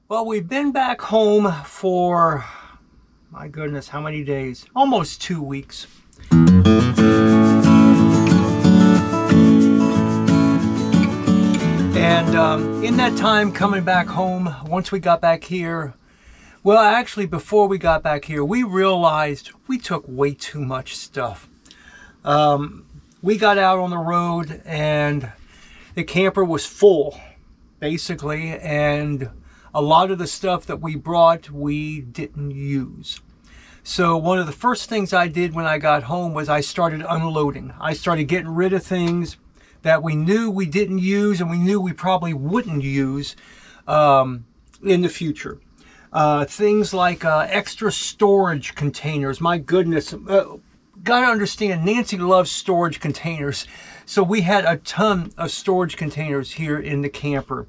Well, we've been back home for, my goodness, how many days? Almost 2 weeks. And in that time coming back home, once we got back here, well, actually, before we got back here, we realized we took way too much stuff. We got out on the road and the camper was full, basically, and a lot of the stuff that we brought, we didn't use. So one of the first things I did when I got home was I started unloading. I started getting rid of things that we knew we didn't use and we knew we probably wouldn't use in the future. Things like extra storage containers. My goodness, gotta understand, Nancy loves storage containers. So we had a ton of storage containers here in the camper.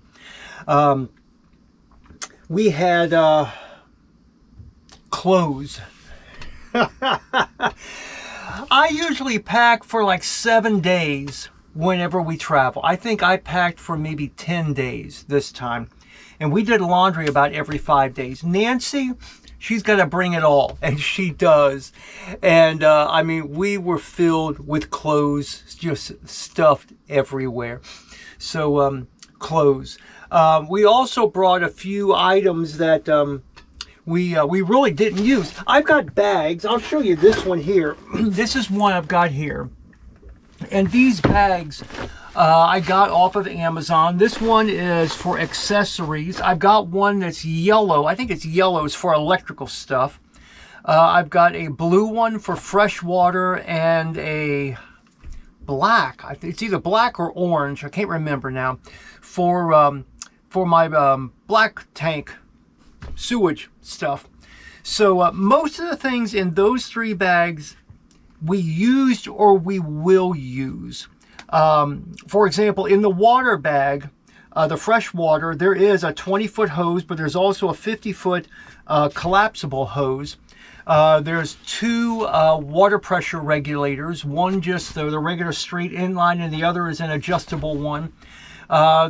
We had clothes. I usually pack for like 7 days whenever we travel. I think I packed for maybe 10 days this time. And we did laundry about every 5 days. Nancy, she's got to bring it all, and she does. And I mean, we were filled with clothes, just stuffed everywhere. So clothes. We also brought a few items that we really didn't use. I've got bags. I'll show you this one here. This is one I've got here. And these bags I got off of Amazon. This one is for accessories. I've got one that's yellow. I think it's yellow. It's for electrical stuff. I've got a blue one for fresh water and a black. It's either black or orange. I can't remember now. For my black tank sewage stuff. So most of the things in those 3 bags we used or we will use. For example, in the water bag, the fresh water, there is a 20-foot hose, but there's also a 50-foot collapsible hose. There's 2 water pressure regulators, one just the regular straight inline and the other is an adjustable one.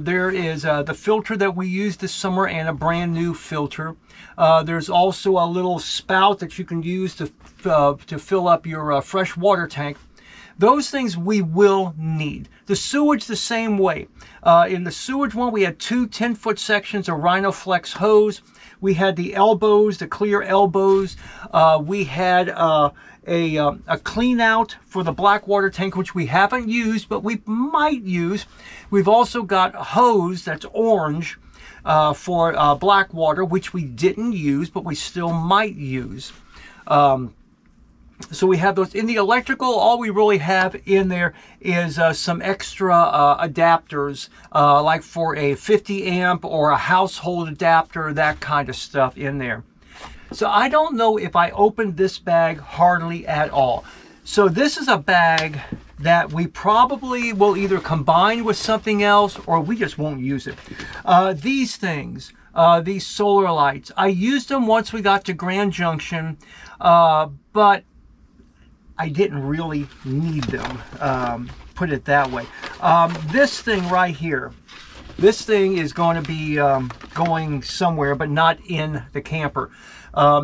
There is the filter that we used this summer and a brand new filter. There's also a little spout that you can use to fill up your fresh water tank. Those things we will need. The sewage the same way. In the sewage one, we had 2 10-foot sections of Rhinoflex hose. We had the elbows, the clear elbows. We had a clean out for the black water tank, which we haven't used, but we might use. We've also got a hose that's orange for black water, which we didn't use, but we still might use. So we have those. In the electrical, all we really have in there is some extra adapters, like for a 50 amp or a household adapter, that kind of stuff in there. So I don't know if I opened this bag hardly at all. So this is a bag that we probably will either combine with something else or we just won't use it. These things, these solar lights, I used them once we got to Grand Junction, but I didn't really need them, put it that way. This thing right here, this thing is going to be going somewhere, but not in the camper.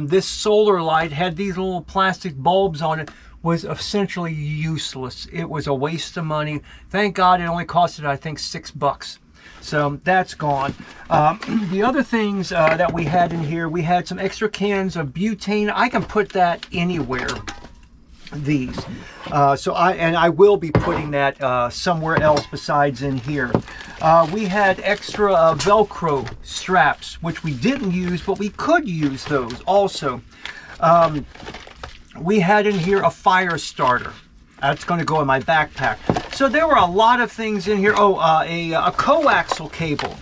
This solar light had these little plastic bulbs on it, was essentially useless. It was a waste of money. Thank God it only costed, I think, $6. So that's gone. The other things that we had in here, we had some extra cans of butane. I can put that anywhere. These. So I will be putting that somewhere else besides in here. We had extra Velcro straps, which we didn't use, but we could use those also. We had in here a fire starter. That's going to go in my backpack. So there were a lot of things in here. Oh, a coaxial cable,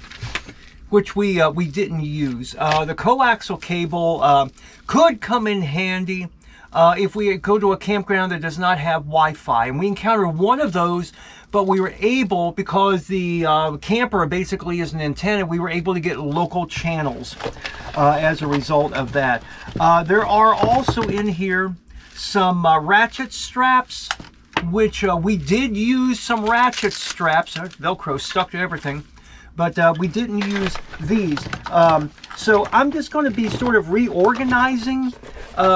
which we didn't use. The coaxial cable could come in handy if we go to a campground that does not have Wi-Fi. And we encountered one of those, but we were able, because the camper basically is an antenna, we were able to get local channels as a result of that. There are also in here some ratchet straps, which we did use some ratchet straps. Velcro stuck to everything. but we didn't use these. So I'm just going to be sort of reorganizing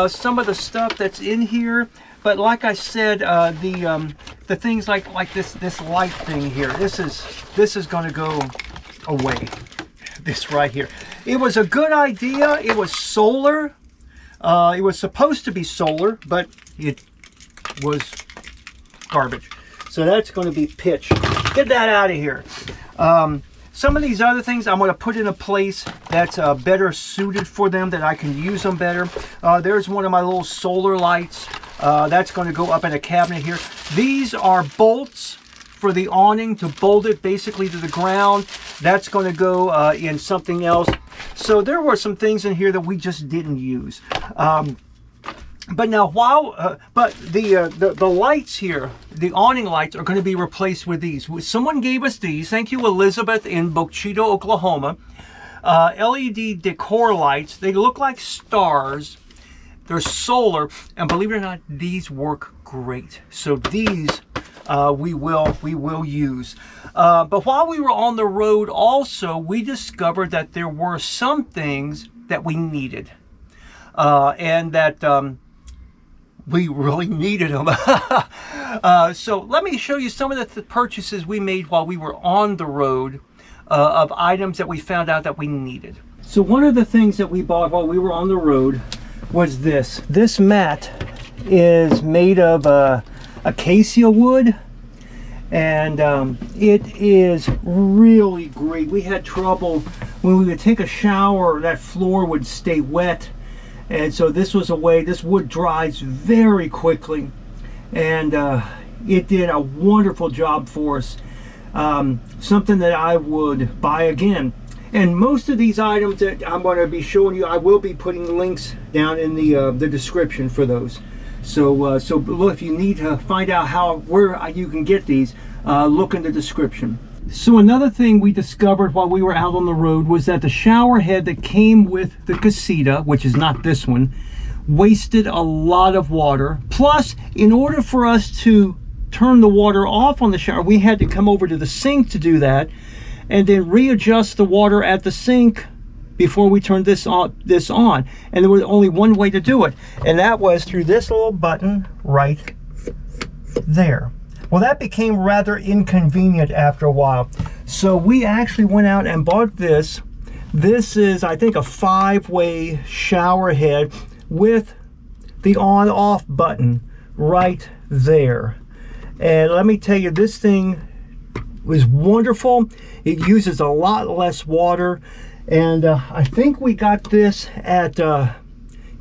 some of the stuff that's in here. But like I said, the things like this light thing here, this is going to go away. This right here. It was a good idea. It was solar. It was supposed to be solar, but it was garbage. So that's going to be pitch. Get that out of here. Some of these other things I'm going to put in a place that's better suited for them, that I can use them better. There's one of my little solar lights. That's going to go up in a cabinet here. These are bolts for the awning to bolt it basically to the ground. That's going to go in something else. So there were some things in here that we just didn't use. But now, but the lights here, the awning lights, are going to be replaced with these. Someone gave us these. Thank you, Elizabeth in Bochito, Oklahoma. LED decor lights. They look like stars. They're solar, and believe it or not, these work great. So these we will use. But while we were on the road, also we discovered that there were some things that we needed, and that we really needed them. So let me show you some of the purchases we made while we were on the road of items that we found out that we needed. So one of the things that we bought while we were on the road was this. This mat is made of acacia wood, and it is really great. We had trouble when we would take a shower, that floor would stay wet. And so this was a way, this wood dries very quickly, and it did a wonderful job for us. Something that I would buy again. And most of these items that I'm going to be showing you, I will be putting links down in the description for those. So look, if you need to find out where you can get these, look in the description. So another thing we discovered while we were out on the road was that the shower head that came with the Casita, which is not this one, wasted a lot of water. Plus, in order for us to turn the water off on the shower, we had to come over to the sink to do that, and then readjust the water at the sink before we turned this on. And there was only one way to do it, and that was through this little button right there. Well, that became rather inconvenient after a while. So we actually went out and bought this. This is, I think, a 5-way shower head with the on-off button right there. And let me tell you, this thing was wonderful. It uses a lot less water. And I think we got this at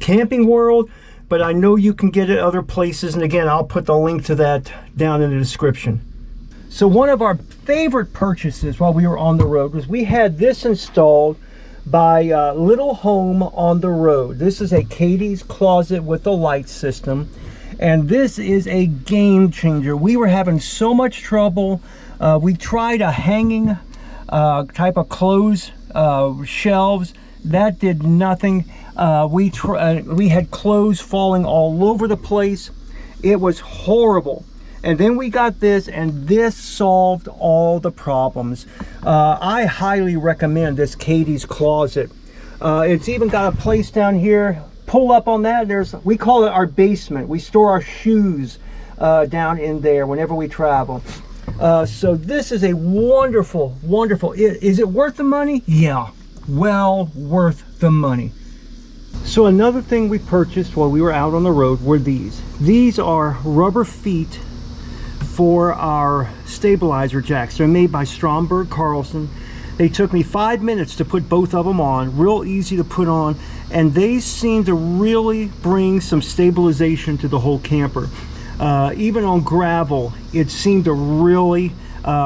Camping World, but I know you can get it other places. And again, I'll put the link to that down in the description. So one of our favorite purchases while we were on the road was we had this installed by Little Home on the Road. This is a Katie's closet with the light system. And this is a game changer. We were having so much trouble. We tried a hanging type of clothes shelves. That did nothing. We had clothes falling all over the place. It was horrible. And then we got this, and this solved all the problems. I highly recommend this Katie's closet. It's even got a place down here. Pull up on that. We call it our basement. We store our shoes down in there whenever we travel. So this is a wonderful, wonderful. Is it worth the money? Yeah, well worth the money. So another thing we purchased while we were out on the road were these. These are rubber feet for our stabilizer jacks. They're made by Stromberg Carlson. They took me 5 minutes to put both of them on. Real easy to put on, and they seem to really bring some stabilization to the whole camper. Even on gravel, it seemed to really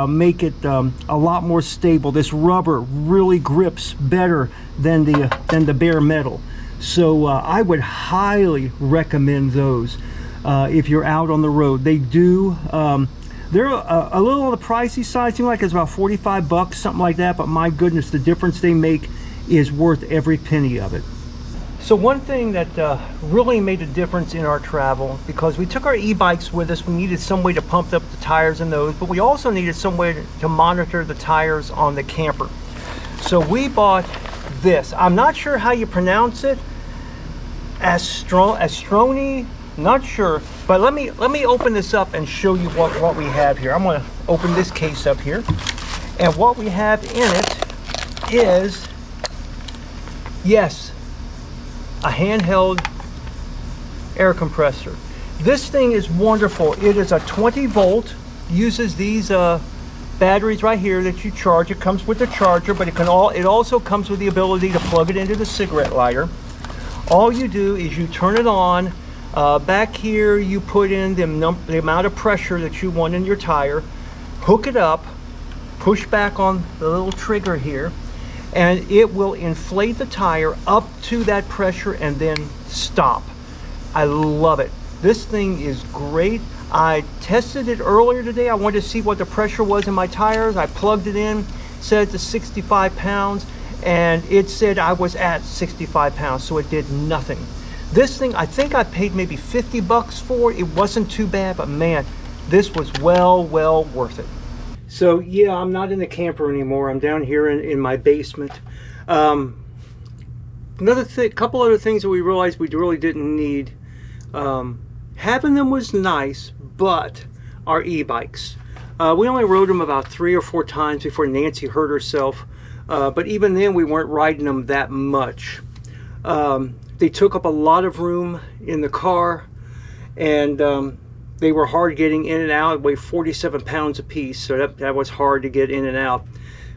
make it a lot more stable. This rubber really grips better than the bare metal. So I would highly recommend those if you're out on the road. They do, they're a little on the pricey side. Seems like it's about 45 bucks, something like that. But my goodness, the difference they make is worth every penny of it. So one thing that really made a difference in our travel, because we took our e-bikes with us, we needed some way to pump up the tires in those, but we also needed some way to monitor the tires on the camper. So we bought this. I'm not sure how you pronounce it. Astroni, not sure. But let me open this up and show you what we have here. I'm going to open this case up here, and what we have in it is, yes, a handheld air compressor. This thing is wonderful. It is a 20 volt, uses these batteries right here that you charge. It comes with the charger, but it also comes with the ability to plug it into the cigarette lighter. All you do is you turn it on. Back here you put in the amount of pressure that you want in your tire, hook it up, push back on the little trigger here, and it will inflate the tire up to that pressure and then stop. I love it. This thing is great. I tested it earlier today. I wanted to see what the pressure was in my tires. I plugged it in, set it to 65 pounds, and it said I was at 65 pounds, so it did nothing. This thing, I think I paid maybe 50 bucks for. It wasn't too bad, but man, this was well worth it. So yeah, I'm not in the camper anymore. I'm down here in my basement. Couple other things that we realized we really didn't need. Having them was nice, but our e-bikes. We only rode them about 3 or 4 times before Nancy hurt herself. But even then, we weren't riding them that much. They took up a lot of room in the car, and they were hard getting in and out. It weighed 47 pounds a piece, so that was hard to get in and out.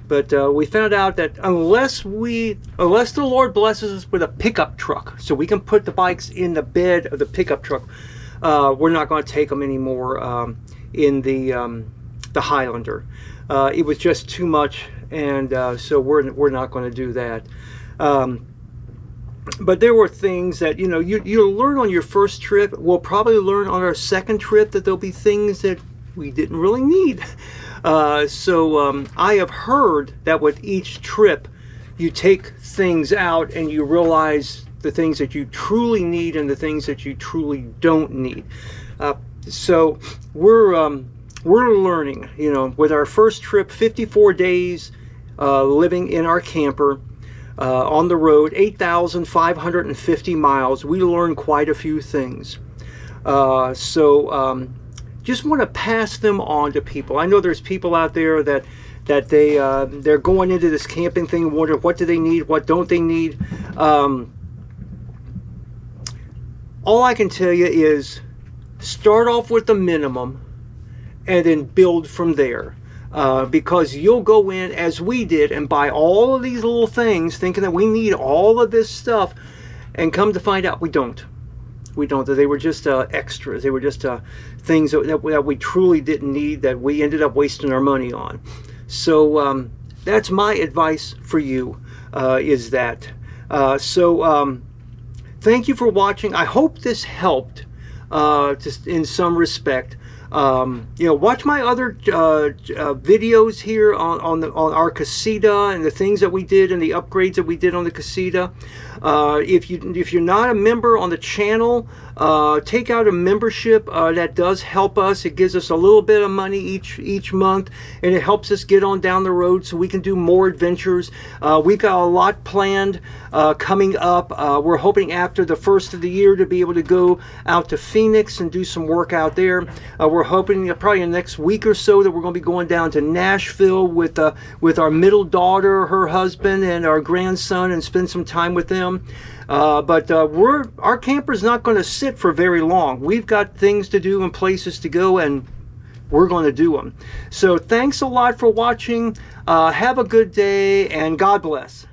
But we found out that unless the Lord blesses us with a pickup truck, so we can put the bikes in the bed of the pickup truck, we're not going to take them anymore in the Highlander. It was just too much, and so we're not going to do that. But there were things that, you know, you'll learn on your first trip. We'll probably learn on our second trip that there'll be things that we didn't really need. So I have heard that with each trip, you take things out and you realize the things that you truly need and the things that you truly don't need. So we're learning, you know, with our first trip, 54 days living in our camper. On the road, 8,550 miles. We learned quite a few things. Just want to pass them on to people. I know there's people out there that they're going into this camping thing, wondering what do they need, what don't they need. All I can tell you is start off with the minimum and then build from there. Because you'll go in, as we did, and buy all of these little things thinking that we need all of this stuff, and come to find out we don't. They were just extras. They were just things that we truly didn't need, that we ended up wasting our money on. So that's my advice for you, is that. Thank you for watching. I hope this helped just in some respect. You know, watch my other videos here on our Casita and the things that we did and the upgrades that we did on the Casita. If you're not a member on the channel, take out a membership. That does help us. It gives us a little bit of money each month, and it helps us get on down the road so we can do more adventures. We've got a lot planned coming up. We're hoping after the first of the year to be able to go out to Phoenix and do some work out there. We're hoping probably in the next week or so that we're going to be going down to Nashville with our middle daughter, her husband, and our grandson, and spend some time with them. But our camper's not going to sit for very long. We've got things to do and places to go, and we're going to do them. So thanks a lot for watching. Have a good day, and God bless.